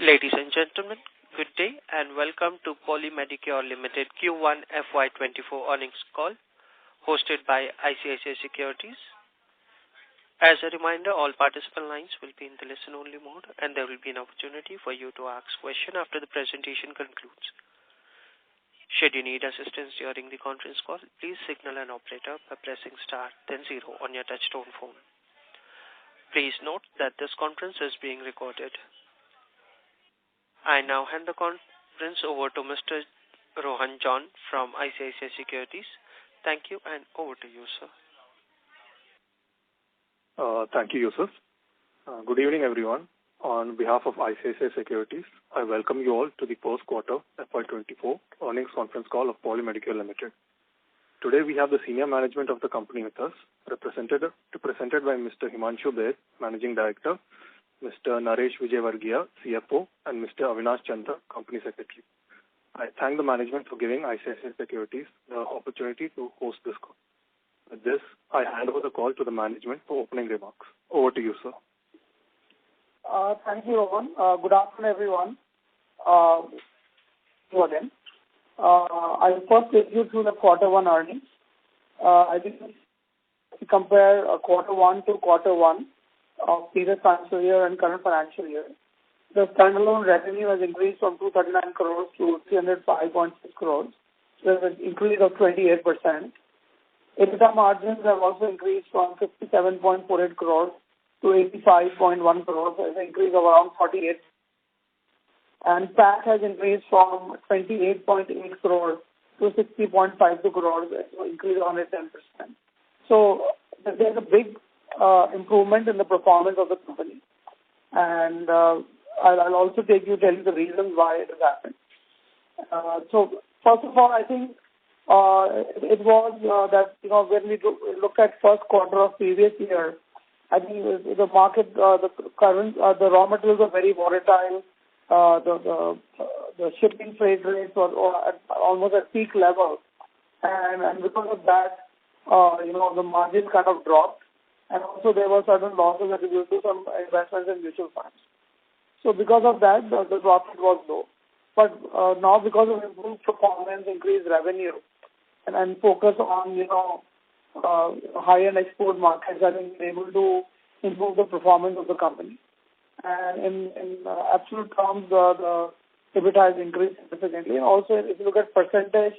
Ladies and gentlemen, good day and welcome to Medicure Ltd Q1 FY2024 earnings call hosted by ICICI Securities. As a reminder, all participant lines will be in the listen-only mode and there will be an opportunity for you to ask questions after the presentation concludes. Should you need assistance during the conference call, please signal an operator by pressing star then 0 on your touchtone phone. Please note that this conference is being recorded. I now hand the conference over to Mr. Rohan John from ICICI Securities. Thank you and over to you, sir. Thank you, Yusuf. Good evening, everyone. On behalf of ICICI Securities, I welcome you all to the first quarter FY24 earnings conference call of Medicure Ltd. Today, we have the senior management of the company with us, represented by Mr. Himanshu Baid, Managing Director, Mr. Naresh Vijayvargiya, CFO, and Mr. Avinash Chandra, Company Secretary. I thank the management for giving ICICI Securities the opportunity to host this call. With this, I hand over the call to the management for opening remarks. Over to you, sir. Thank you, Rohan. Good afternoon, everyone. Again. I'll first take you through the quarter one earnings. I think if you compare quarter one to quarter one of previous financial year and current financial year, the standalone revenue has increased from 239 crores to 305.6 crores. There's an increase of 28%. EBITDA margins have also increased from 57.48 crores to 85.1 crores. There's an increase of around 48%. And PAT has increased from 28.8 crores to 60.52 crores, an increase of 110%. So there's a big improvement in the performance of the company. And I'll also tell you the reasons why it has happened. So first of all, I think it was that, when we look at first quarter of previous year, I think the market, the raw materials are very volatile. The shipping freight rates were almost at peak level. And because of that, the margin kind of dropped. And also there were certain losses that due to some investments in mutual funds. So because of that, the profit was low. But now because of improved performance, increased revenue, and focus on, high-end export markets, I think we're able to improve the performance of the company. And in absolute terms, the EBITDA has increased significantly. And also, if you look at percentage,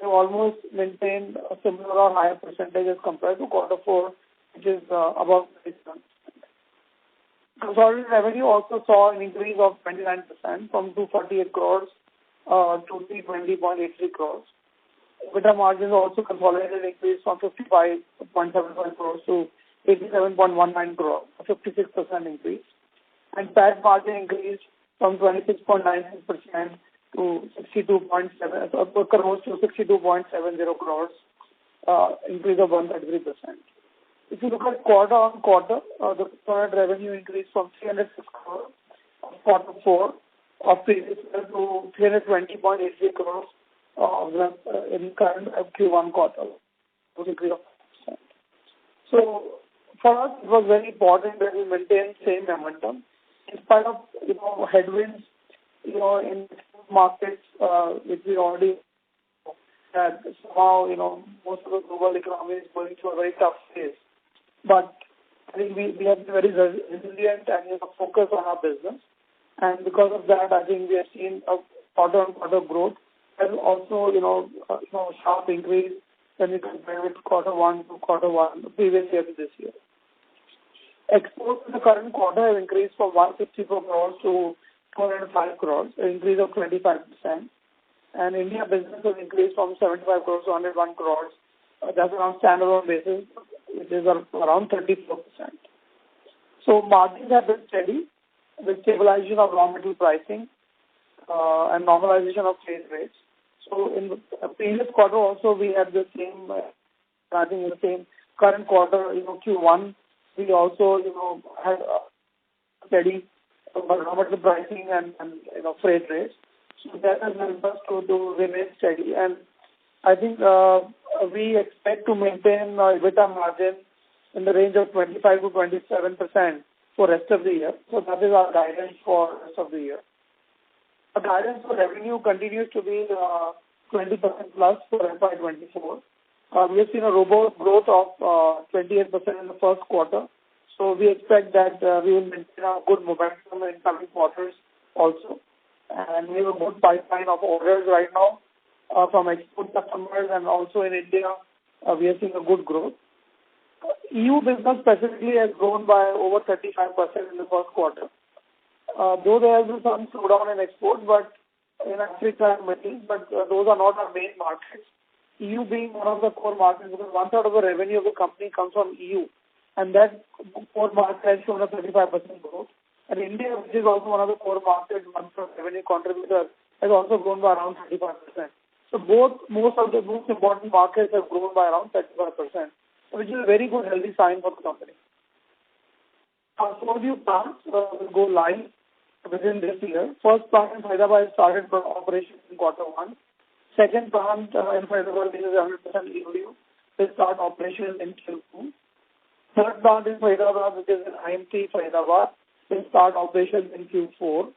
we almost maintained a similar or higher percentage as compared to quarter four, which is above 6%. Consolidated revenue also saw an increase of 29% from 248 crores to 320.83 crores. EBITDA margins also consolidated increase from 55.75 crores to 87.19 crores, a 56% increase. And PAT margin increased from 26.96% to 62.7 crores to 62.70 crores, increase of 133%. If you look at quarter on quarter, the current revenue increased from 306 crores of quarter four of previous year to 320.83 crores in current Q1 quarter, increase of 5%. So for us, it was very important that we maintain same momentum in spite of headwinds, in markets which we already had. Somehow, most of the global economy is going through a very tough phase. But I think we have been very resilient and focused on our business. And because of that, I think we have seen a quarter-on-quarter growth and also, sharp increase when we compare with quarter one to quarter one, previous year to this year. Exports in the current quarter have increased from 164 crores to 205 crores, an increase of 25%. And India business has increased from 75 crores to 101 crores. That's around standalone basis, which is around 34%. So margins have been steady with stabilization of raw material pricing and normalization of trade rates. So in the previous quarter also we had the same, I think in the same current quarter, Q1, we also, had steady raw material pricing and freight rates. So that has helped us to remain steady. And I think we expect to maintain EBITDA margin in the range of 25 to 27% for rest of the year. So that is our guidance for rest of the year. The guidance for revenue continues to be 20% plus for FY24. We have seen a robust growth of 28% in the first quarter. So we expect that we will maintain a good momentum in coming quarters also. And we have a good pipeline of orders right now from export customers, and also in India, we are seeing a good growth. EU business specifically has grown by over 35% in the first quarter. Though there has been some slowdown in exports, but in Africa and Middle East, but those are not our main markets. EU being one of the core markets, because 1/3 of the revenue of the company comes from EU, and that core market has shown a 35% growth. And India, which is also one of the core markets, one of the revenue contributors, has also grown by around 35%. So most of the most important markets have grown by around 35%, which is a very good, healthy sign for the company. Our 4 new plants will go live within this year. First plant in Hyderabad started operations in Q1. Second plant in Hyderabad, which is 100% EOU, will start operations in Q2. Third plant in Hyderabad, which is in IMT Hyderabad, will start operations in Q4.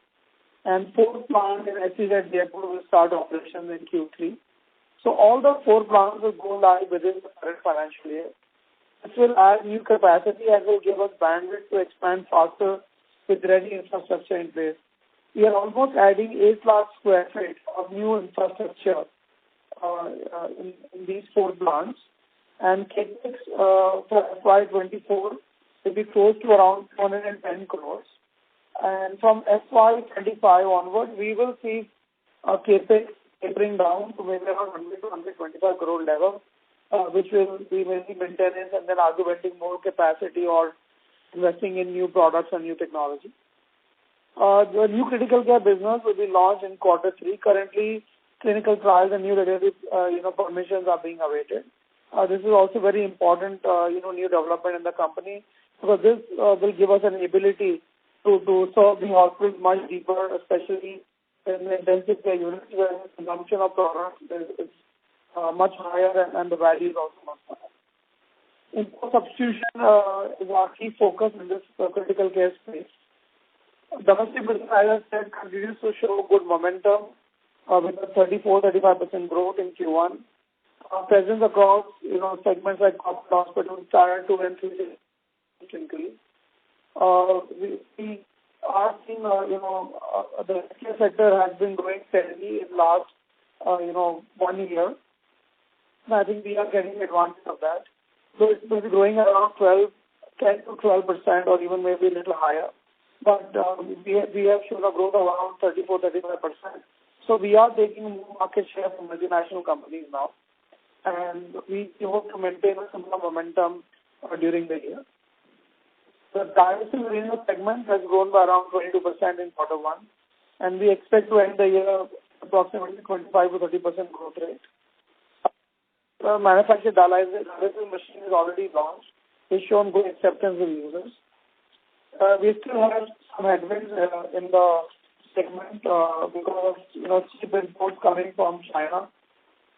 And fourth plant in SEZ Jaipur will start operations in Q3. So all the 4 plants will go live within the current financial year. This will add new capacity and will give us bandwidth to expand faster with ready infrastructure in place. We are almost adding 8 lakh square feet of new infrastructure in these 4 plants. And CapEx for FY24 will be close to around 110 crores. And from FY25 onward, we will see CapEx tapering down to maybe around 100 to 125 crore level, which will be mainly maintenance and then augmenting more capacity or investing in new products and new technology. The new critical care business will be launched in Q3. Currently, clinical trials and new regulatory permissions are being awaited. This is also very important, new development in the company, because this will give us an ability to serve the hospitals much deeper, especially in the intensive care units where the consumption of products is much higher and the value is also much higher. Import substitution is our key focus in this critical care space. Domestic business, as I said, continues to show good momentum with a 34-35% growth in Q1. Our presence across segments like hospitals, Tier 2 and 3 increase. We are seeing the healthcare sector has been growing steadily in last 1 year. And I think we are getting advantage of that. So it's been growing around 10 to 12% or even maybe a little higher. But we have shown a growth of around 34-35%. So we are taking more market share from multinational companies now. And we hope to maintain a similar momentum during the year. The dialysis renal segment has grown by around 22% in Q1. And we expect to end the year approximately 25 to 30% growth rate. The manufactured dialysis machine is already launched. It's shown good acceptance with users. We still have some headwinds in the segment because of cheap imports coming from China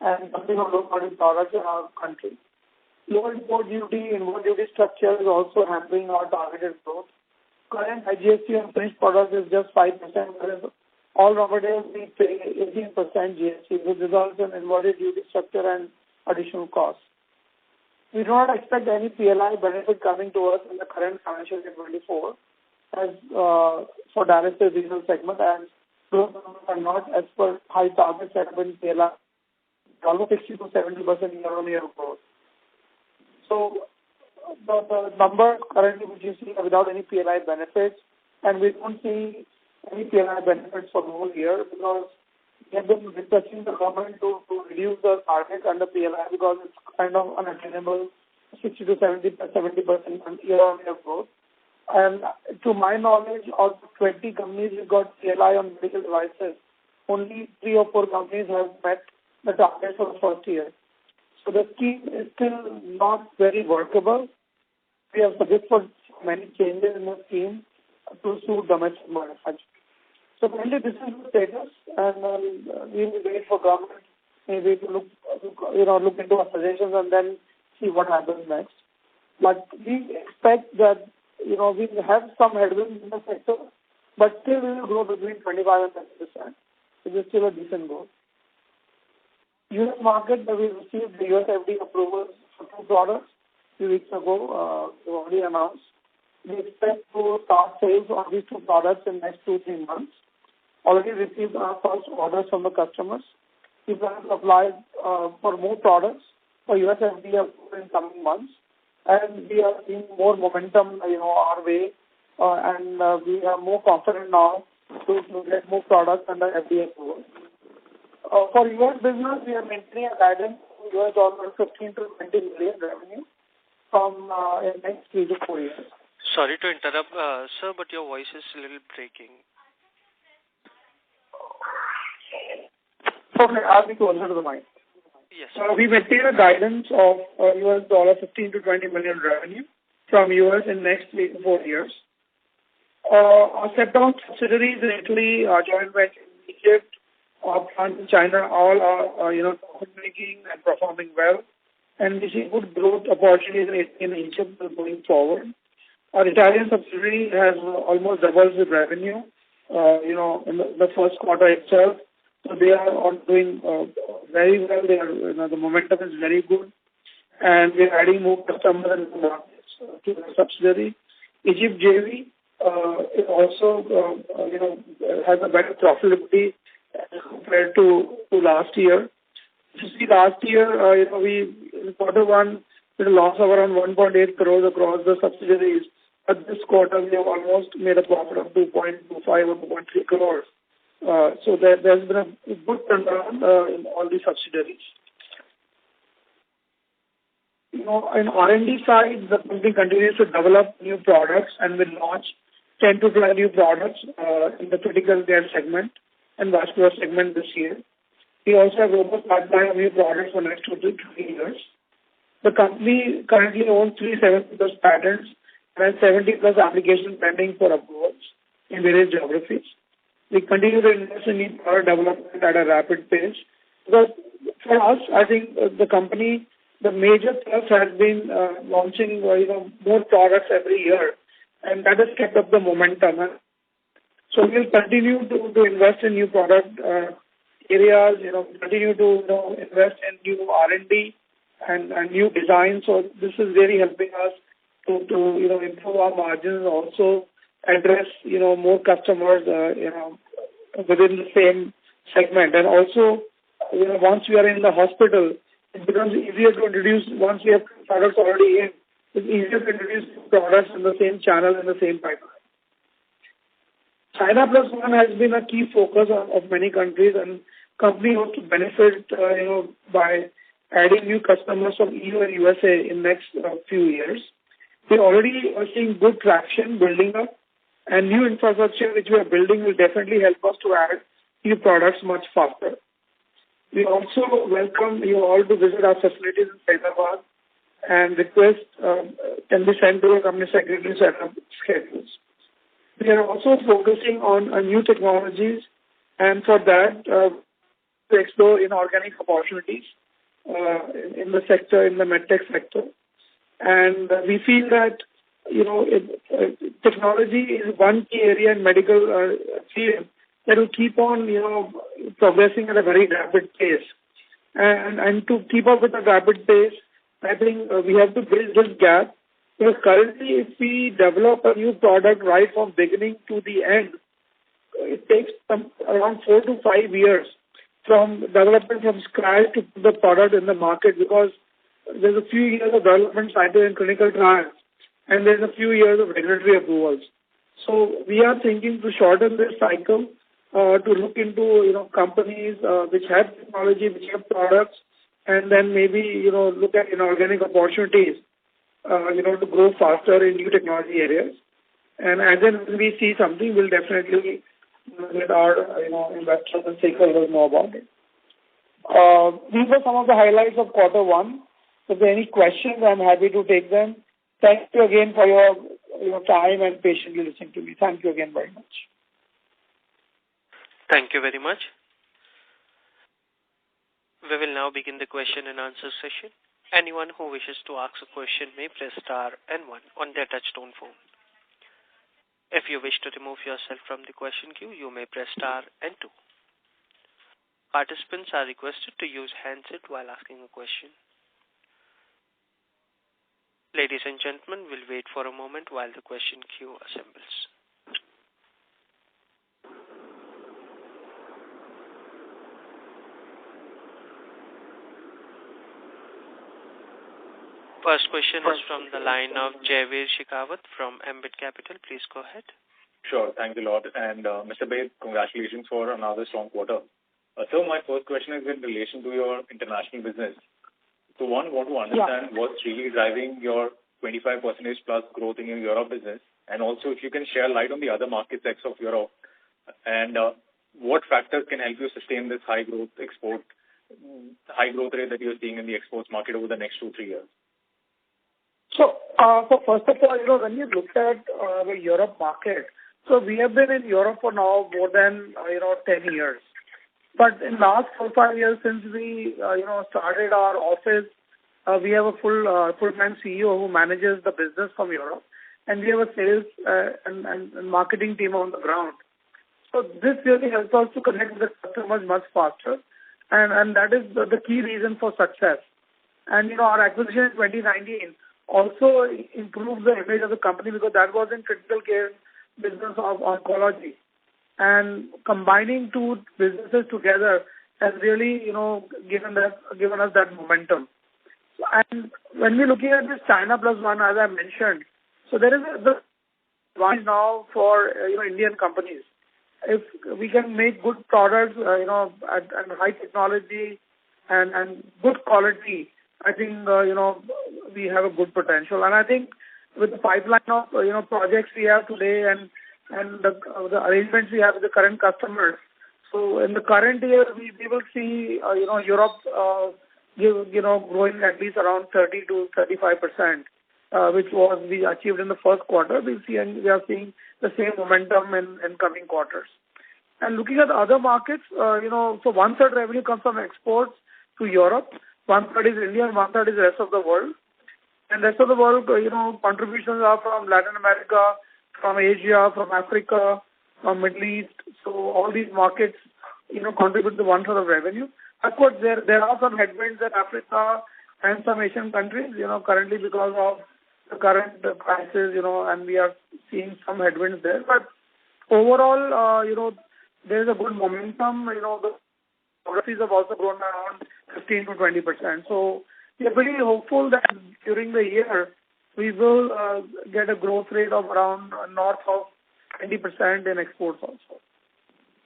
and something of low-quality products in our country. Low import duty structure is also hampering our targeted growth. Current IGST on finished products is just 5%, whereas all raw materials we pay 18% GST, which results in inverted duty structure and additional costs. We do not expect any PLI benefit coming to us in the current financial year 24 as for dialysis renal segment, and those are not as per high target set in PLI, almost 60 to 70% year-on-year growth. So the number currently which you see are without any PLI benefits, and we don't see any PLI benefits for the whole year because we have been requesting the government to reduce the target under PLI because it's kind of unattainable, 60 to 70% year-on-year growth. And to my knowledge, of 20 companies who got PLI on medical devices, only 3 or 4 companies have met the target for the first year. So the scheme is still not very workable. We have suggested for many changes in the scheme to suit domestic manufacturing. So currently this is the status, and we will wait for government maybe to look into our suggestions and then see what happens next. But we expect that we will have some headwinds in the sector, but still we will grow between 25 and 30%. it is still a decent growth. US market, we received the US FDA approval for 2 products 2 weeks ago. We already announced. We expect to start sales on these 2 products in the next 2-3 months. Already received our first orders from the customers. We plan to apply for more products for US FDA approval in coming months. And we are seeing more momentum, our way. And we are more confident now to get more products under FDA approval. For US business, we are maintaining a guidance of $15 to $20 million revenue from in next 3 to 4 years. Sorry to interrupt, sir, but your voice is a little breaking. Okay, I'll be closer to the mic. Yes. We maintain a guidance of $15 to $20 million revenue from US in next 3 to 4 years. Our step-down subsidiaries in Italy, our joint venture in Egypt, our plant in China, all are profit-making and performing well. And we see good growth opportunities in Egypt going forward. Our Italian subsidiary has almost doubled the revenue, in the first quarter itself. So they are all doing very well. They are, the momentum is very good. And we are adding more customers in the markets to the subsidiary. Egypt JV it also, has a better profitability compared to last year. You see, last year, we in quarter one with a loss of around 1.8 crores across the subsidiaries. But this quarter, we have almost made a profit of 2.25 or 2.3 crores. So there's been a good turnaround in all the subsidiaries. In R&D side, the company continues to develop new products and will launch 10 to 12 new products in the critical care segment and vascular segment this year. We also have robust pipeline of new products for the next 2 to 3 years. The company currently owns 370 plus patents and 70 plus applications pending for approvals in various geographies. We continue to invest in new product development at a rapid pace. Because for us, I think the company, the major thrust has been launching more products every year, and that has kept up the momentum. So we'll continue to invest in new product areas, continue to invest in new R&D and new design. So this is really helping us to improve our margins, also address, more customers, within the same segment. And also, once we are in the hospital, it becomes easier to introduce, once we have products already in, it's easier to introduce products in the same channel and the same pipeline. China Plus One has been a key focus of many countries, and company hopes to benefit, by adding new customers from EU and USA in next few years. We already are seeing good traction building up, and new infrastructure which we are building will definitely help us to add new products much faster. We also welcome you all to visit our facilities in Hyderabad, and request can be sent to the company secretary set up schedules. We are also focusing on new technologies, and for that, to explore inorganic opportunities in the sector, in the medtech sector. And we feel that, technology is one key area in medical field that will keep on, progressing at a very rapid pace. And to keep up with the rapid pace, I think we have to bridge this gap. Because currently, if we develop a new product right from beginning to the end, it takes around 4 to 5 years from development from scratch to put the product in the market, because there's a few years of development cycle in clinical trials, and there's a few years of regulatory approvals. So we are thinking to shorten this cycle, to look into, companies which have technology, which have products, and then maybe, look at inorganic opportunities, to grow faster in new technology areas. And as when we see something, we'll definitely let our, investors and stakeholders know about it. These are some of the highlights of quarter one. If there are any questions, I'm happy to take them. Thank you again for your time and patiently listening to me. Thank you again very much. Thank you very much. We will now begin the question and answer session. Anyone who wishes to ask a question may press star and 1 on their touchtone phone. If you wish to remove yourself from the question queue, you may press star and 2. Participants are requested to use handset while asking a question. Ladies and gentlemen, we'll wait for a moment while the question queue assembles. First question is from the line of Jaiveer Shekhawat from Ambit Capital. Please go ahead. Sure. Thanks a lot. And Mr. Baid, congratulations for another strong quarter. So my first question is in relation to your international business. So one, want to understand what's really driving your 25% plus growth in your Europe business, and also if you can share light on the other markets ex of Europe, and what factors can help you sustain this high growth rate that you're seeing in the exports market over the next 2-3 years. So first of all, when you look at the Europe market, so we have been in Europe for now more than 10 years. But in last 4-5 years since we started our office, we have a full-time CEO who manages the business from Europe, and we have a sales and marketing team on the ground. So this really helps us to connect with the customers much faster, and that is the key reason for success. And our acquisition in 2019 also improved the image of the company because that was in critical care business of oncology. And combining two businesses together has really, given us that momentum. And when we're looking at this China Plus One, as I mentioned, so there is the advantage now for Indian companies. If we can make good products, at high technology and good quality, I think we have a good potential. And I think with the pipeline of projects we have today and the arrangements we have with the current customers, so in the current year we will see Europe growing at least around 30 to 35%, which was we achieved in the first quarter. We are seeing the same momentum in coming quarters. And looking at the other markets, so 1/3 revenue comes from exports to Europe, 1/3 is India, and 1/3 is the rest of the world. And rest of the world, contributions are from Latin America, from Asia, from Africa, from Middle East. So all these markets, contribute to 1/3 of revenue. Of course, there are some headwinds in Africa and some Asian countries, currently because of the current crisis, and we are seeing some headwinds there. But overall, there is a good momentum. The geographies have also grown around 15 to 20%. So we are pretty hopeful that during the year we will get a growth rate of around north of 20% in exports also.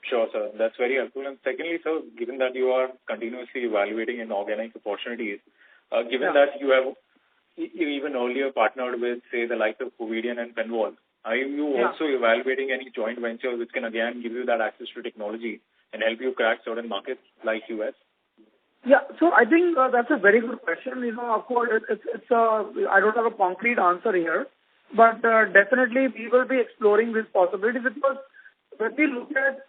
Sure, sir. That's very helpful. And secondly, sir, given that you are continuously evaluating inorganic opportunities, given that you have even earlier partnered with, say, the likes of Covidian and Penwall, are you also evaluating any joint ventures which can again give you that access to technology and help you crack certain markets like US? Yeah, so I think that's a very good question. Of course, I don't have a concrete answer here, but definitely we will be exploring this possibility because when we look at,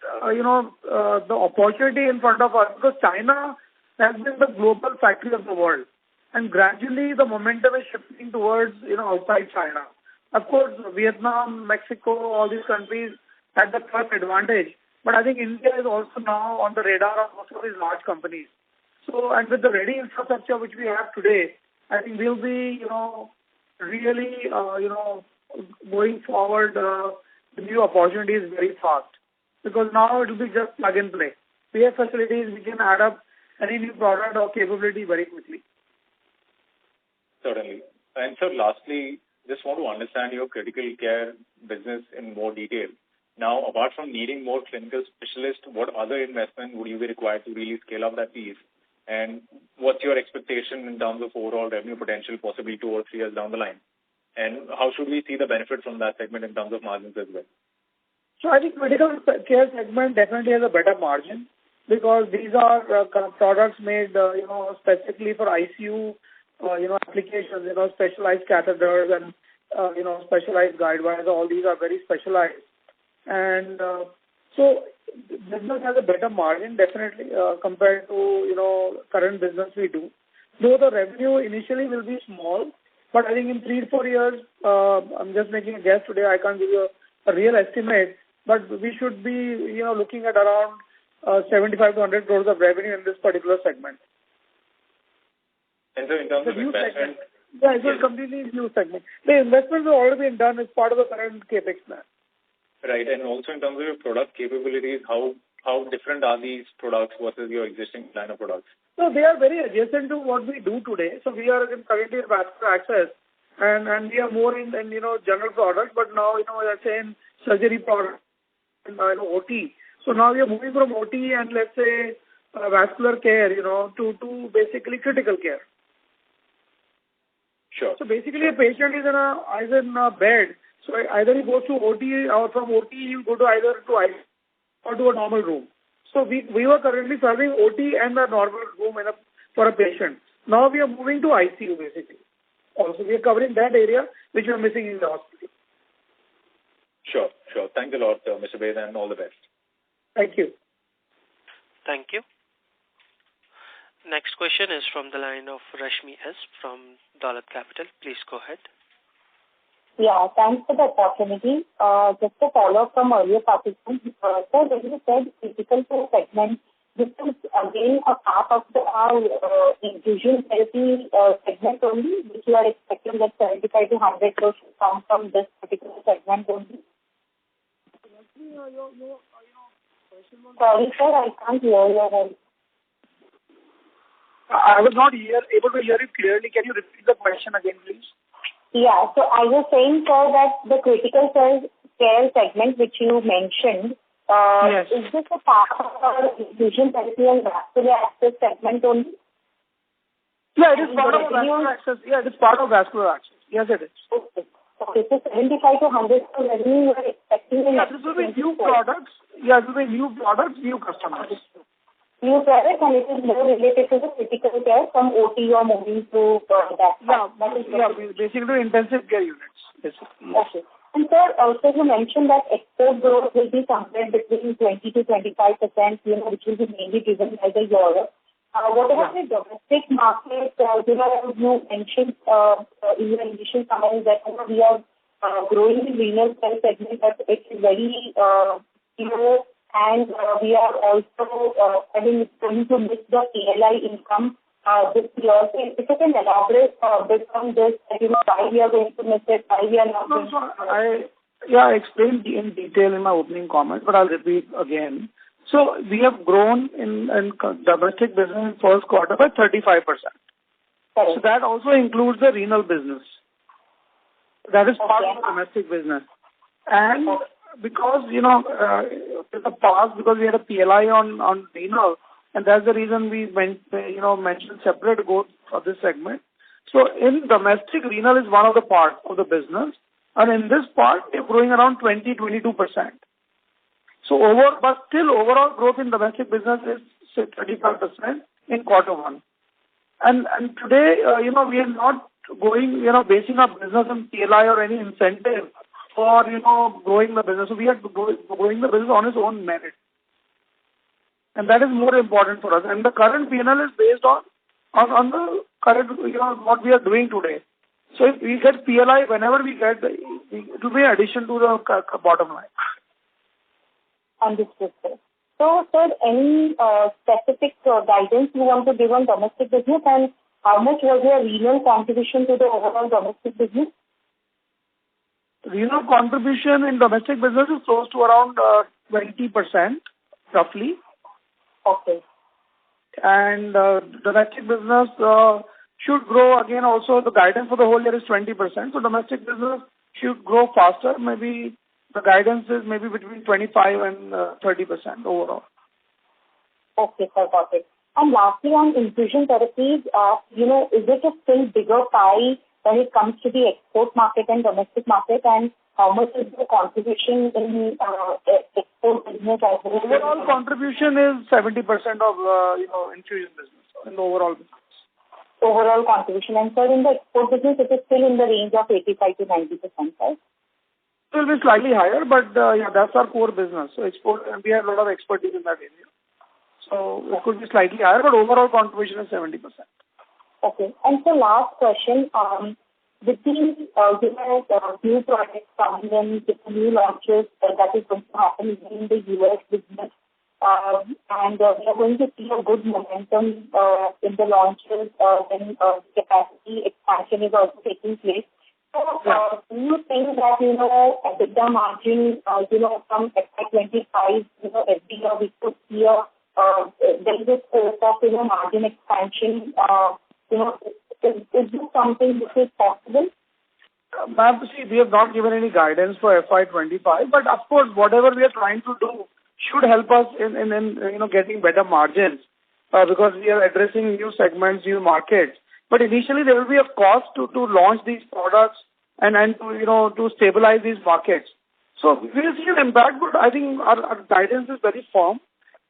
the opportunity in front of us, because China has been the global factory of the world, and gradually the momentum is shifting towards, outside China. Of course, Vietnam, Mexico, all these countries had the first advantage, but I think India is also now on the radar of most of these large companies. So, and with the ready infrastructure which we have today, I think we'll be, really, going forward with new opportunities very fast. Because now it will be just plug and play. We have facilities, we can add up any new product or capability very quickly. Certainly. And sir, lastly, just want to understand your critical care business in more detail. Now, apart from needing more clinical specialists, what other investment would you be required to really scale up that piece? And what's your expectation in terms of overall revenue potential, possibly 2 or 3 years down the line? And how should we see the benefit from that segment in terms of margins as well? So I think medical care segment definitely has a better margin because these are products made, specifically for ICU, applications, specialized catheters and, specialized guide wires. All these are very specialized. And so business has a better margin definitely compared to, current business we do. Though the revenue initially will be small, but I think in 3 to 4 years, I'm just making a guess today, I can't give you a real estimate, but we should be, looking at around 75 to 100 crores of revenue in this particular segment. And so in terms of investment, yeah, it's a completely new segment. The investments have already been done as part of the current capex plan. right? And also in terms of your product capabilities, how different are these products versus your existing line of products? So they are very adjacent to what we do today. So we are currently in vascular access, and we are more in general products. But now let's say in surgery products, OT. So now we are moving from OT and let's say vascular care, to basically critical care. Sure. So basically, a patient is in a bed. So either he goes to OT, or from OT you go to either to ICU or to a normal room. So we were currently serving OT and a normal room for a patient. Now we are moving to ICU basically. Also, we are covering that area which we are missing in the hospital. Sure. Thanks a lot, Mr. Baid, and all the best. Thank you. Thank you. Next question is from the line of Rashmi S. from Dolat Capital. Please go ahead. Yeah, thanks for the opportunity. Just a follow-up from earlier participants. So when you said critical care segment, this is again a part of our infusion therapy segment only, which you are expecting that 75 to 100 crores come from this particular segment only. Sorry, sir, I can't hear your voice. I was not able to hear you clearly. Can you repeat the question again, please? Yeah, so I was saying, sir, that the critical care segment which you mentioned, yes. Is this a part of our infusion therapy and vascular access segment only? Yeah, it is part of vascular access. Yeah, it is part of vascular access. Yes, it is. Okay, so 75 to 100 revenue you are expecting in this will be new products. Yeah, it will be new products, new customers. New products, and it is more related to the critical care from OT or moving to that. Basically intensive care units. Basically. Okay. And sir, also you mentioned that export growth will be somewhere between 20 to 25%, which will be mainly driven by the Europe. What about the domestic market? You mentioned in your initial comments that we are growing in renal cell segment, but it is very low, and we are also going to miss the PLI income this year. So if you can elaborate a bit on this, why we are going to miss it, why we are not going to... I explained in detail in my opening comment, but I'll repeat again. So we have grown in domestic business in first quarter by 35%. Correct. So that also includes the renal business. That is part of the domestic business. And because, in the past, because we had a PLI on renal, and that's the reason we mentioned separate growth for this segment. So in domestic, renal is one of the parts of the business, and in this part, we're growing around 20-22%. So but still overall growth in domestic business is say 35% in quarter one. And today, we are not going, basing our business on PLI or any incentive for, growing the business. So we are growing the business on its own merit. And that is more important for us. And the current P&L is based on the current, what we are doing today. So if we get PLI, whenever we get, it will be an addition to the bottom line. Understood, sir. So, sir, any specific guidance you want to give on domestic business, and how much was your renal contribution to the overall domestic business? Renal contribution in domestic business is close to around 20%, roughly. Okay. And domestic business should grow again. Also, the guidance for the whole year is 20%. So domestic business should grow faster. Maybe the guidance is maybe between 25 and 30% overall. Okay, sir, got it. And lastly, on infusion therapies, is it a still bigger pie when it comes to the export market and domestic market, and how much is the contribution in export business as well? Overall contribution is 70% of infusion business in the overall business. Overall contribution, and sir, in the export business, it is still in the range of 85 to 90%, right? It will be slightly higher, but that's our core business. So export, and we have a lot of expertise in that area. So it could be slightly higher, but overall contribution is 70%. Okay. And so last question, with the new projects coming in, with the new launches that is going to happen in the US business, and we are going to see a good momentum in the launches when capacity expansion is also taking place. So, do you think that, EBITDA margin, from FY25, every year we could see there is a scope of, margin expansion, is this something which is possible? Ma'am, see, we have not given any guidance for FY25, but of course, whatever we are trying to do should help us in getting better margins, because we are addressing new segments, new markets. But initially, there will be a cost to launch these products and to stabilize these markets. So we will see an impact, but I think our guidance is very firm,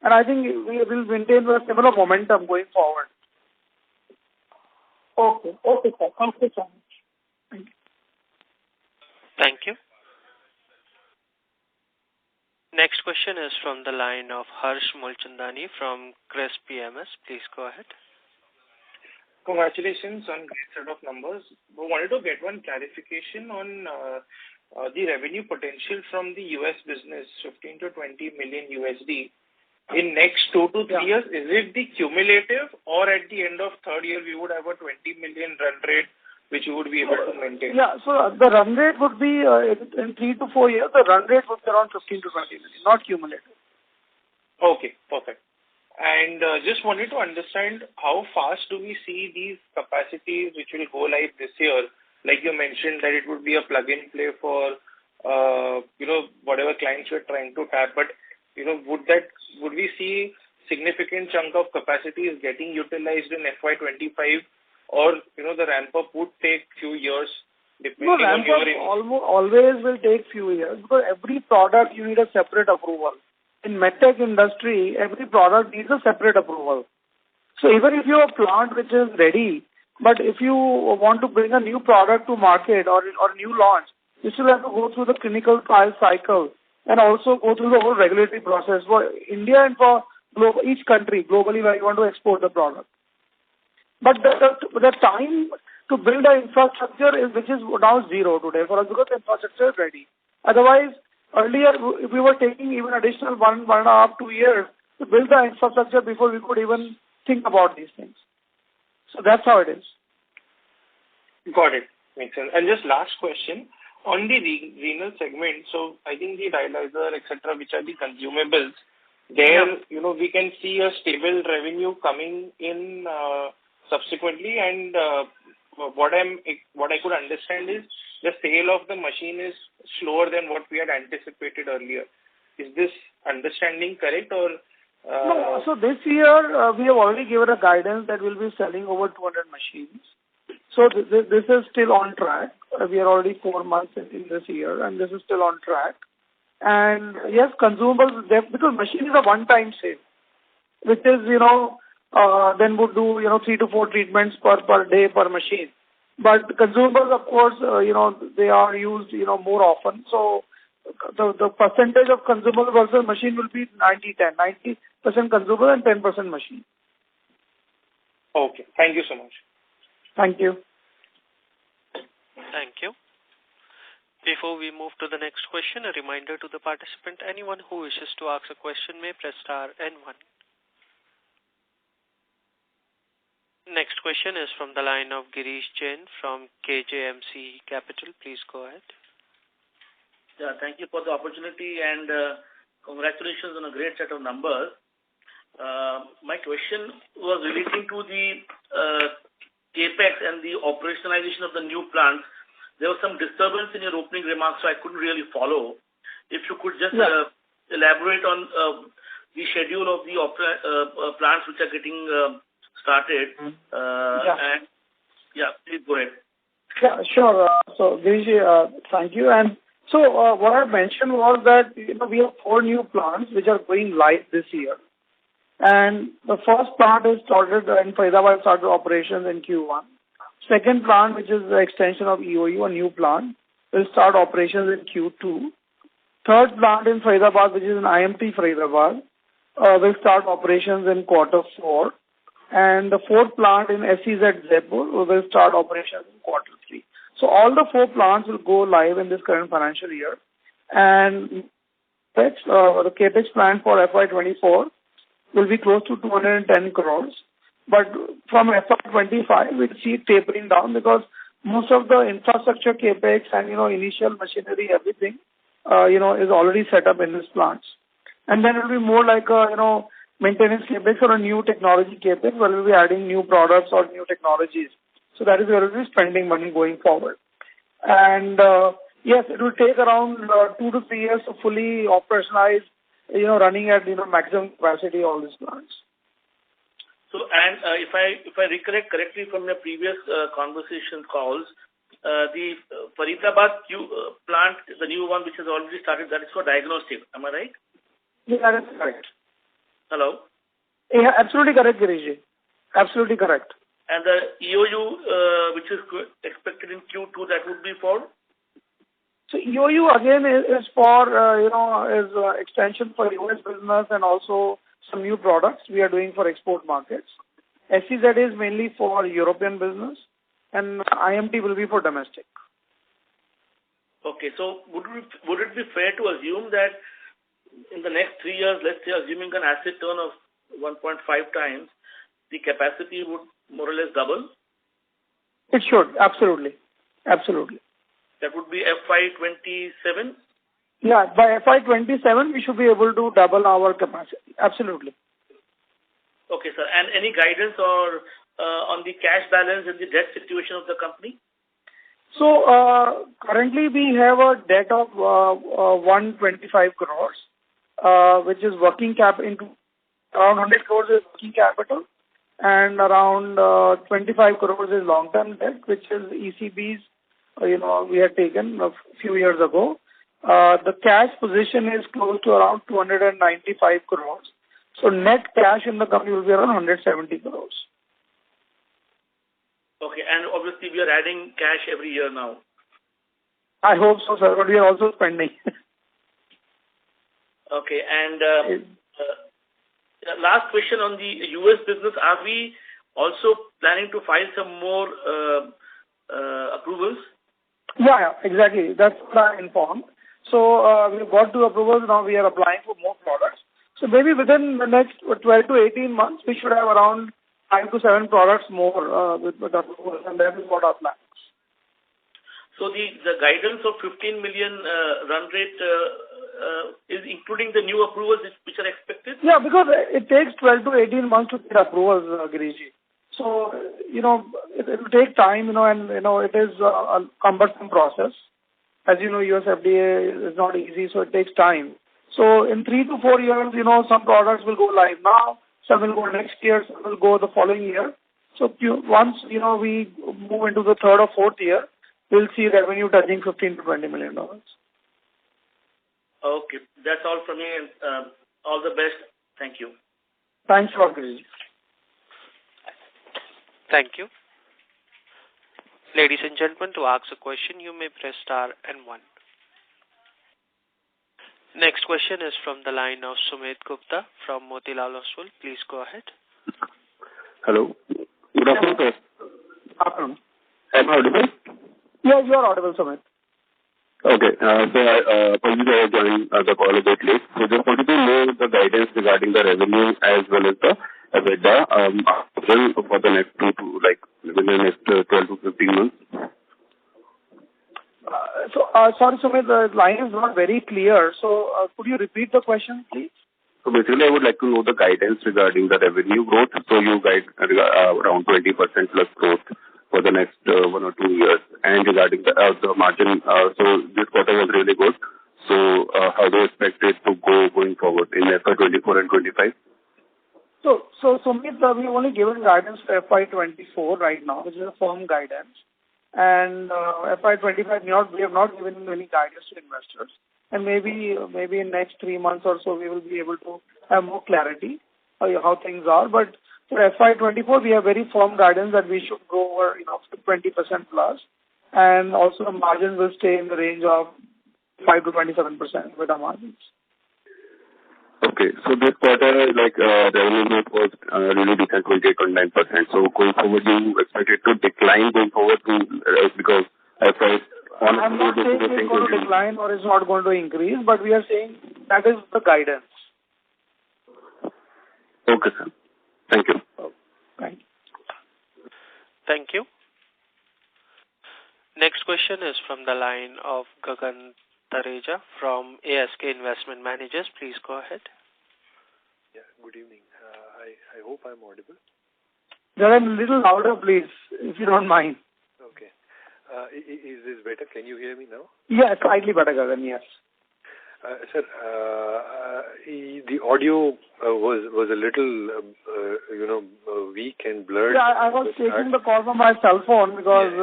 and I think we will maintain a similar momentum going forward. Okay, sir. Thank you so much. Thank you. Thank you. Next question is from the line of Harsh Mulchandani from Crest PMS. Please go ahead. Congratulations on great set of numbers. We wanted to get one clarification on the revenue potential from the US business, 15 to 20 million USD. In next 2 to 3 years, is it the cumulative, or at the end of third year we would have a 20 million run rate which you would be able to maintain? Yeah, so the run rate would be in 3 to 4 years, the run rate would be around 15 to 20 million, not cumulative. Okay, perfect. And just wanted to understand how fast do we see these capacities which will go live this year? Like you mentioned that it would be a plug-and play for whatever clients we're trying to tap. But would we see significant chunk of capacities getting utilized in FY25, or the ramp up would take few years depending on your... always will take few years, because every product you need a separate approval. In medtech industry, every product needs a separate approval. So even if you have a plant which is ready, but if you want to bring a new product to market or new launch, you still have to go through the clinical trial cycle and also go through the whole regulatory process for India and for each country globally where you want to export the product. But the time to build an infrastructure which is now zero today for us, because the infrastructure is ready. Otherwise, earlier, if we were taking even additional 1.5, 2 years to build the infrastructure before we could even think about these things. So that's how it is. Got it. Makes sense. And just last question, on the renal segment, so I think the dialyzer, etc., which are the consumables, there, we can see a stable revenue coming in subsequently, and what I could understand is the sale of the machine is slower than what we had anticipated earlier. Is this understanding correct, or? No, so this year we have already given a guidance that we'll be selling over 200 machines. So this is still on track. We are already 4 months in this year, and this is still on track. And yes, consumables, because machine is a one-time sale, which is, then would do, 3 to 4 treatments per day per machine. But consumables, of course, they are used, more often. So the percentage of consumable versus machine will be 90-10, 90% consumable and 10% machine. Okay. Thank you so much. Thank you. Thank you. Before we move to the next question, a reminder to the participant, anyone who wishes to ask a question may press star and 1. Next question is from the line of Girish Jain from KJMC Capital. Please go ahead. Yeah, thank you for the opportunity, and congratulations on a great set of numbers. My question was relating to the CAPEX and the operationalization of the new plants. There was some disturbance in your opening remarks, so I couldn't really follow. If you could just elaborate on the schedule of the plants which are getting started. And please go ahead. Yeah, sure. So, Girish, thank you. And so what I mentioned was that we have 4 new plants which are going live this year. And the first plant is started in Faridabad, started operations in Q1. Second plant, which is the extension of EOU, a new plant, will start operations in Q2. Third plant in Faridabad, which is an IMT Faridabad, will start operations in Q4. And the fourth plant in SEZ Jaipur will start operations in Q3. So all the 4 plants will go live in this current financial year. And the CAPEX plan for FY24 will be close to 210 crores. But from FY25, we'll see it tapering down because most of the infrastructure capex and, initial machinery, everything, is already set up in these plants. And then it will be more like a, maintenance capex or a new technology capex where we'll be adding new products or new technologies. So that is where we'll be spending money going forward. And yes, it will take around 2 to 3 years to fully operationalize, running at, maximum capacity all these plants. So, and if I recollect correctly from your previous conversation calls, the Faridabad plant, the new one which has already started, that is for diagnostic. Am I right? Yeah, that is correct. Hello? Yeah, absolutely correct, Giriji. Absolutely correct. And the EOU, which is expected in Q2, that would be for? So EOU again is for, is extension for US business and also some new products we are doing for export markets. SEZ is mainly for European business and IMT will be for domestic. Okay, so would it be fair to assume that in the next 3 years, let's say assuming an asset turn of 1.5 times, the capacity would more or less double? It should, absolutely. Absolutely. That would be FY27? Yeah, by FY27, we should be able to double our capacity. Absolutely. Okay, sir. And any guidance or on the cash balance and the debt situation of the company? So, currently we have a debt of 125 crores, which is working cap into around 100 crores is working capital and around 25 crores is long-term debt, which is ECBs, we had taken a few years ago. The cash position is close to around 295 crores. So net cash in the company will be around 170 crores. Okay, and obviously we are adding cash every year now. I hope so, sir, but we are also spending. Okay, and last question on the US business. Are we also planning to file some more approvals? Yeah, exactly. That's what I informed. So we've got 2 approvals. Now we are applying for more products. So maybe within the next 12 to 18 months, we should have around 5 to 7 products more with approvals, and that is what our plan is. So the guidance of 15 million run rate is including the new approvals which are expected? Yeah, because it takes 12 to 18 months to get approvals, Giriji. So, it will take time, and, it is a cumbersome process. As you know, US FDA is not easy, so it takes time. So in 3 to 4 years, some products will go live now, some will go next year, some will go the following year. So once, we move into the 3rd or 4th year, we'll see revenue touching $15 to $20 million. Okay, that's all from me, and all the best. Thank you. Thanks a lot, Giriji. Thank you. Ladies and gentlemen, to ask a question, you may press star and 1. Next question is from the line of Sumit Gupta from Motilal Oswal. Please go ahead. Hello. Good afternoon, sir. Afternoon. Am I audible? Yeah, you are audible, Sumit. Okay. So apologies I joined the call a bit late. So just wanted to know the guidance regarding the revenue as well as the EBITDA for the next within the next 12 to 15 months. Sorry, Sumit, the line is not very clear. So could you repeat the question, please? So basically, I would like to know the guidance regarding the revenue growth. So you guide around 20% plus growth for the next 1 or 2 years. And regarding the margin, so this quarter was really good. So how do you expect it to go going forward in FY24 and 25? So Sumit, we've only given guidance for FY24 right now, which is a firm guidance. And FY25, we have not given any guidance to investors. And maybe in next 3 months or so, we will be able to have more clarity how things are. But for FY24, we have very firm guidance that we should go over, to 20% plus. And also the margins will stay in the range of 5 to 27% with our margins. Okay. So this quarter, revenue growth was really decent, 28.9%. So going forward, you expect it to decline going forward because I'm not saying it's going to decline or it's not going to increase, but we are saying that is the guidance. Okay, sir. Thank you. Thank you. Thank you. Next question is from the line of Gagan Tareja from ASK Investment Managers. Please go ahead. Yeah, good evening. I hope I'm audible. Gagan, a little louder, please, if you don't mind. Okay. Is this better? Can you hear me now? Yeah, slightly better, Gagan, yes. Sir, the audio was a little, weak and blurred. Yeah, I was taking the call from my cell phone because,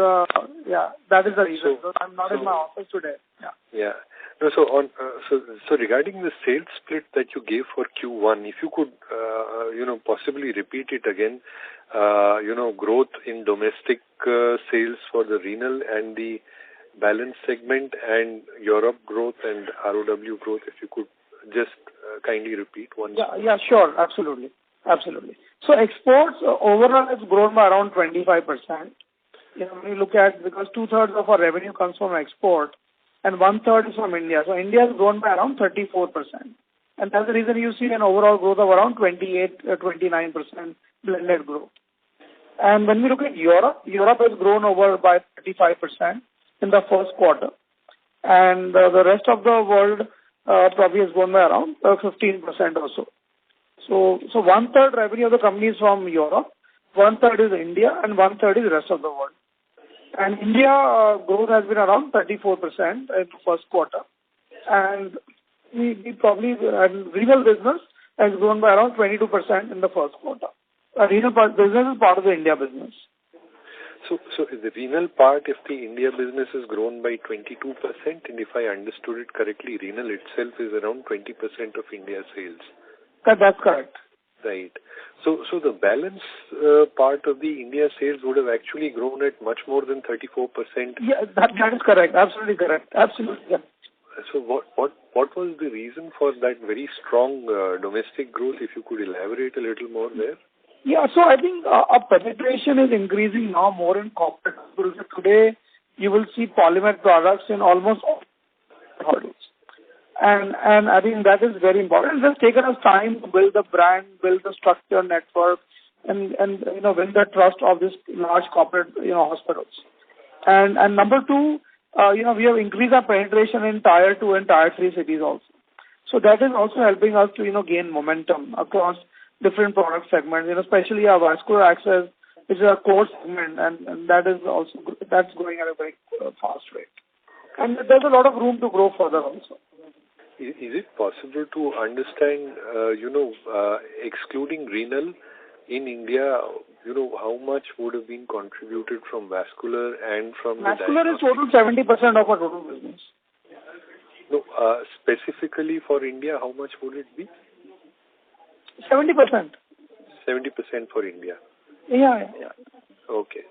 that is the reason. So I'm not in my office today. Yeah. Yeah. No, so regarding the sales split that you gave for Q1, if you could, possibly repeat it again, growth in domestic sales for the renal and the balance segment and Europe growth and ROW growth, if you could just kindly repeat once. Yeah, sure. Absolutely. So exports overall has grown by around 25%. When you look at, because 2/3 of our revenue comes from export and 1/3 is from India. So India has grown by around 34%. And that's the reason you see an overall growth of around 29% blended growth. And when we look at Europe has grown over by 35% in the first quarter. And the rest of the world probably has grown by around 15% or so. So 1/3 revenue of the company is from Europe, 1/3 is India, and 1/3 is the rest of the world. And India growth has been around 34% in the first quarter. And we probably, renal business has grown by around 22% in the first quarter. Renal business is part of the India business. So the renal part, if the India business has grown by 22%, and if I understood it correctly, renal itself is around 20% of India's sales. That's correct. Right. So the balance part of the India sales would have actually grown at much more than 34%. Yeah, that is correct. Absolutely correct. Absolutely. Yeah. So what was the reason for that very strong domestic growth? If you could elaborate a little more there. Yeah, so I think our penetration is increasing now more in corporate hospitals. Today, you will see polymer products in almost all hospitals. And I think that is very important. It's just taken us time to build the brand, build the structure, network, and win the trust of this large corporate, hospitals. And number two, we have increased our penetration in Tier 2 and Tier 3 cities also. So that is also helping us to, gain momentum across different product segments, especially our vascular access, which is a core segment, and that is also, that's growing at a very fast rate. And there's a lot of room to grow further also. Is it possible to understand, excluding renal in India, how much would have been contributed from vascular and from vascular is total 70% of our total business. No, specifically for India, how much would it be? 70%. 70% for India. Yeah. Okay.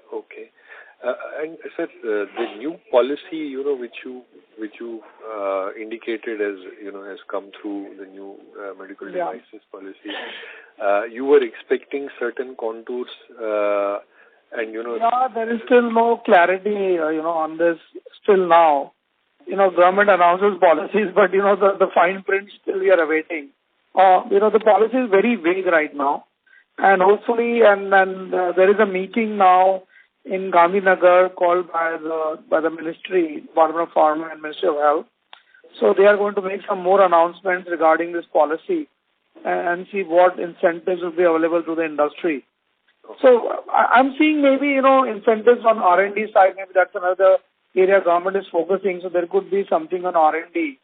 And sir, the new policy, which you indicated as has come through, the new medical devices policy. You were expecting certain contours, and Yeah, there is still no clarity, on this still now. Government announces policies, but the fine print still we are awaiting. The policy is very vague right now, and hopefully, and there is a meeting now in Gandhinagar called by the Ministry, Department of Pharma and Ministry of Health. So they are going to make some more announcements regarding this policy and see what incentives will be available to the industry. So I'm seeing maybe, incentives on R&D side, maybe that's another area government is focusing. So there could be something on R&D.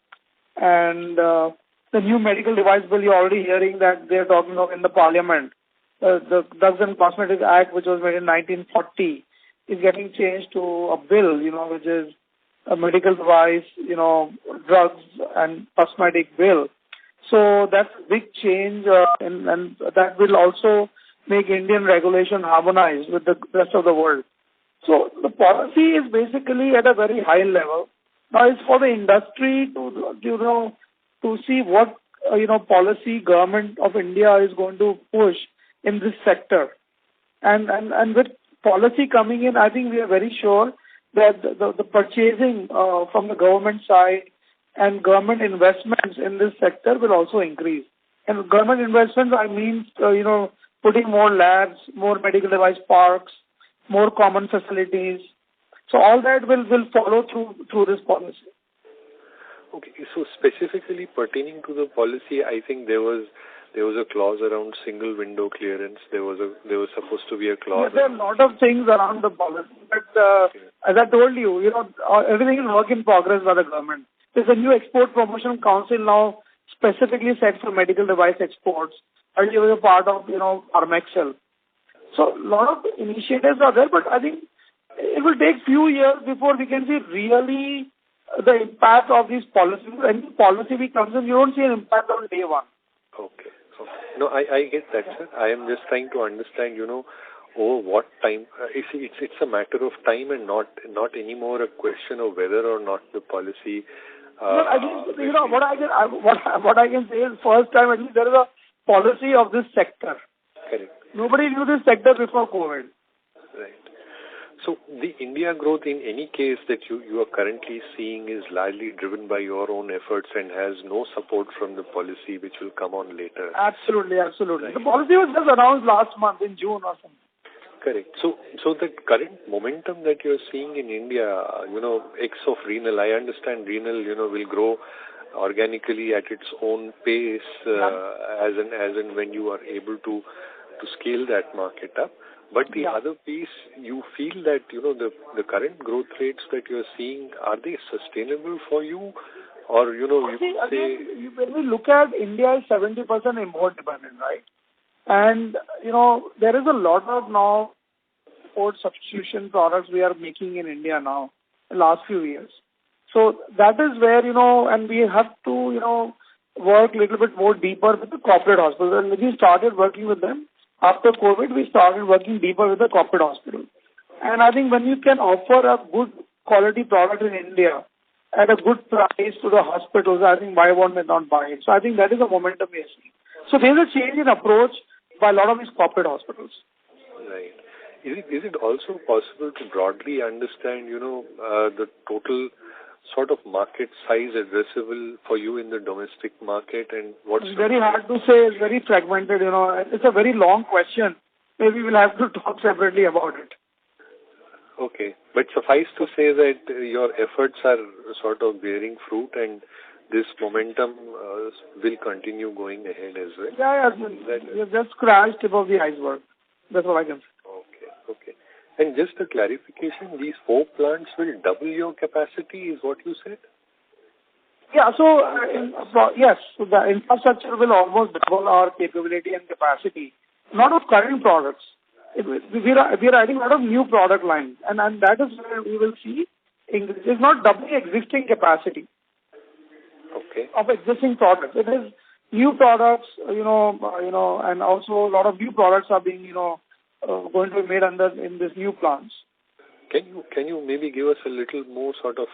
And the new medical device bill, you're already hearing that they're talking of in the parliament. The Drugs and Cosmetics Act, which was made in 1940, is getting changed to a bill, which is a medical device, drugs and cosmetic bill. So that's a big change, and that will also make Indian regulation harmonized with the rest of the world. So the policy is basically at a very high level. Now it's for the industry to see what policy government of India is going to push in this sector. And with policy coming in, I think we are very sure that the purchasing from the government side and government investments in this sector will also increase. And government investments, I mean, putting more labs, more medical device parks, more common facilities. So all that will follow through this policy. Okay. So specifically pertaining to the policy, I think there was a clause around single window clearance. There was supposed to be a clause. There are a lot of things around the policy, but as I told you, everything is work in progress by the government. There's a new export promotion council now specifically set for medical device exports. Earlier was a part of Armexel. So a lot of initiatives are there, but I think it will take few years before we can see really the impact of these policies. Any policy we comes in, you don't see an impact on day one. Okay. No, I get that, sir. I am just trying to understand, over what time. It's a matter of time and not anymore a question of whether or not the policy. What I can say is first time at least there is a policy of this sector. Correct. Nobody knew this sector before COVID. Right. So the India growth in any case that you are currently seeing is largely driven by your own efforts and has no support from the policy which will come on later. Absolutely. Right. The policy was just announced last month in June or something. Correct. So the current momentum that you're seeing in India, X of renal, I understand renal, will grow organically at its own pace as and when you are able to scale that market up. But the other piece, you feel that, the current growth rates that you're seeing, are they sustainable for you? Or, when we look at India is 70% import dependent, right? And, there is a lot of now import substitution products we are making in India now, in the last few years. So that is where, and we have to, work a little bit more deeper with the corporate hospitals. And when we started working with them, after COVID, we started working deeper with the corporate hospital. And I think when you can offer a good quality product in India at a good price to the hospitals, I think why one may not buy it. So I think that is a momentum we are seeing. So there is a change in approach by a lot of these corporate hospitals. Right. Is it also possible to broadly understand, the total sort of market size addressable for you in the domestic market and what's... It's very hard to say. It's very fragmented, It's a very long question. Maybe we'll have to talk separately about it. Okay. But suffice to say that your efforts are sort of bearing fruit and this momentum will continue going ahead as well. Yeah. You've just scratched above the iceberg. That's what I can say. Okay. And just a clarification, these 4 plants will double your capacity, is what you said? Yeah, so yes, so the infrastructure will almost double our capability and capacity, not of current products. We are adding a lot of new product lines, and that is where we will see it's not doubling existing capacity of existing products. It is new products, and also a lot of new products are being, going to be made in these new plants. Can you maybe give us a little more sort of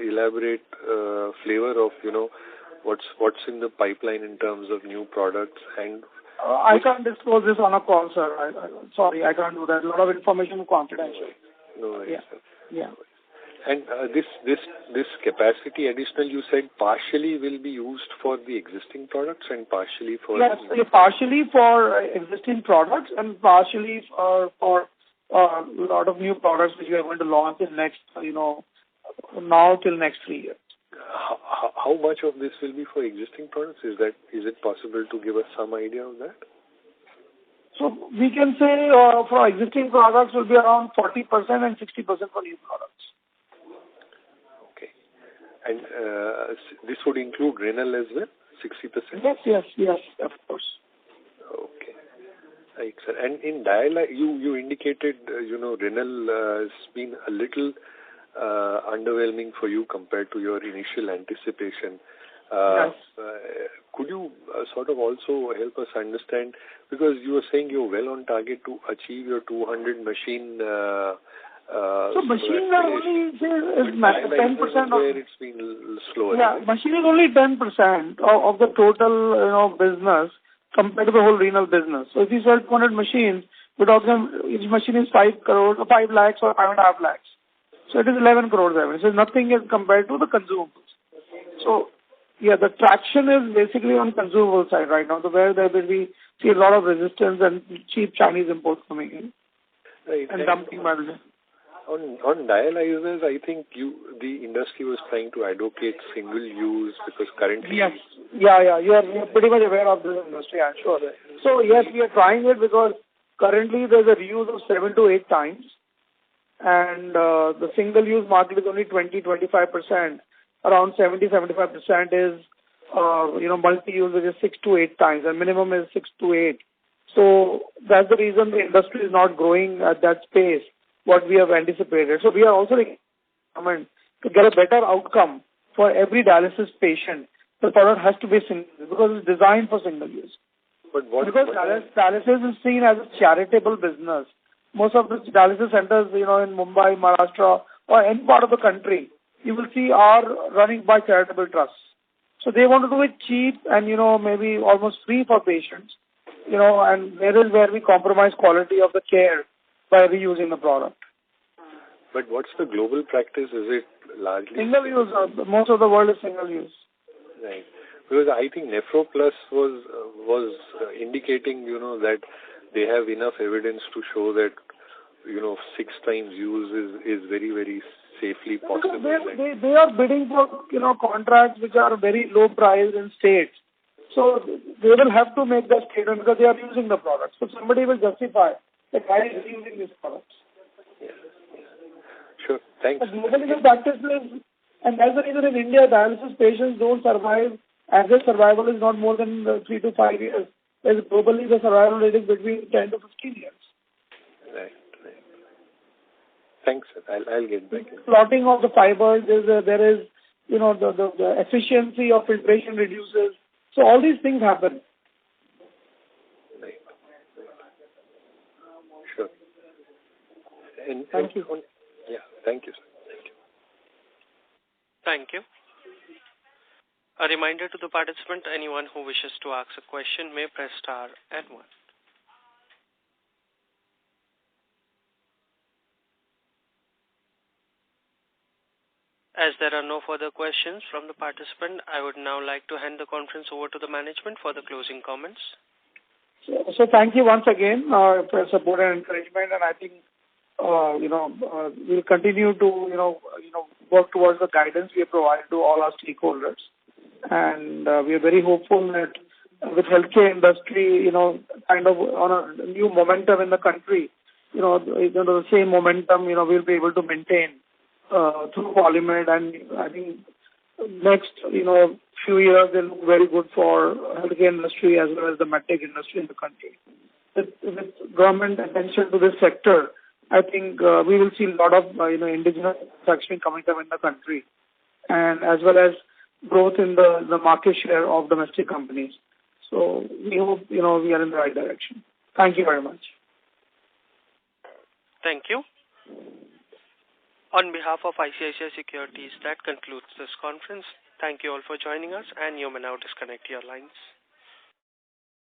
elaborate flavor of what's in the pipeline in terms of new products and I can't disclose this on a call, sir. Sorry, I can't do that. A lot of information is confidential. No worries, sir. Yeah. And this capacity additional, you said partially will be used for the existing products and partially for... Yes, partially for existing products and partially for a lot of new products which we are going to launch in next, now till next 3 years. How much of this will be for existing products? Is it possible to give us some idea of that? So we can say for existing products will be around 40% and 60% for new products. Okay. And this would include renal as well, 60%? Yes, of course. Okay. Right, sir. And in dialysis, you indicated, renal has been a little underwhelming for you compared to your initial anticipation. Yes. Could you sort of also help us understand, because you were saying you're well on target to achieve your 200 machine... so machines are only 10% where it's been slower. Yeah, machine is only 10% of the total business compared to the whole renal business. So if you sell 200 machines, without them, each machine is 5 crores or 5 lakhs or 5.5 lakhs. So it is 11 crores revenue. So nothing is compared to the consumables. So Yeah, the traction is basically on consumable side right now, where there will be see a lot of resistance and cheap Chinese imports coming in. Right. And dumping margin. On dialyzers, I think the industry was trying to advocate single use because currently... Yes. Yeah. You're pretty much aware of this industry, I'm sure. So, yes, we are trying it because currently there's a reuse of 7 to 8 times. And the single-use market is only 20-25%. Around 70-75% is, multi-use, which is 6 to 8 times. And minimum is 6 to 8. So that's the reason the industry is not growing at that pace, what we have anticipated. So we are also to get a better outcome for every dialysis patient. The product has to be single because it's designed for single use. Because dialysis is seen as a charitable business. Most of the dialysis centers, in Mumbai, Maharashtra, or any part of the country, you will see are running by charitable trusts. So they want to do it cheap and, maybe almost free for patients. And there is where we compromise quality of the care by reusing the product. But what's the global practice? Is it largely... Single use. Most of the world is single use. Right. Because I think NephroPlus was indicating, that they have enough evidence to show that, 6 times use is very, very safely possible. They are bidding for, contracts which are very low priced in states. So they will have to make that statement because they are using the product. So somebody will justify that I am using these products. Yeah. Sure. Thanks. But globally the practice is, and that's the reason in India dialysis patients don't survive. Average survival is not more than 3 to 5 years. Whereas globally the survival rate is between 10 to 15 years. Right. Thanks, sir. I'll get back. Clotting of the fibers there is the efficiency of filtration reduces. So all these things happen. Right. Sure. And thank you. Yeah, thank you, sir. Thank you. A reminder to the participant, anyone who wishes to ask a question may press star and 1. As there are no further questions from the participant, I would now like to hand the conference over to the management for the closing comments. So thank you once again for your support and encouragement, and I think we'll continue to work towards the guidance we have provided to all our stakeholders, and we are very hopeful that with healthcare industry kind of on a new momentum in the country, the same momentum we'll be able to maintain through Polymed, and I think next few years they look very good for healthcare industry as well as the medtech industry in the country. With government attention to this sector, I think we will see a lot of indigenous manufacturing coming up in the country, and as well as growth in the market share of domestic companies. So we hope we are in the right direction. Thank you very much. Thank you. On behalf of ICICI Securities, that concludes this conference. Thank you all for joining us, and you may now disconnect your lines.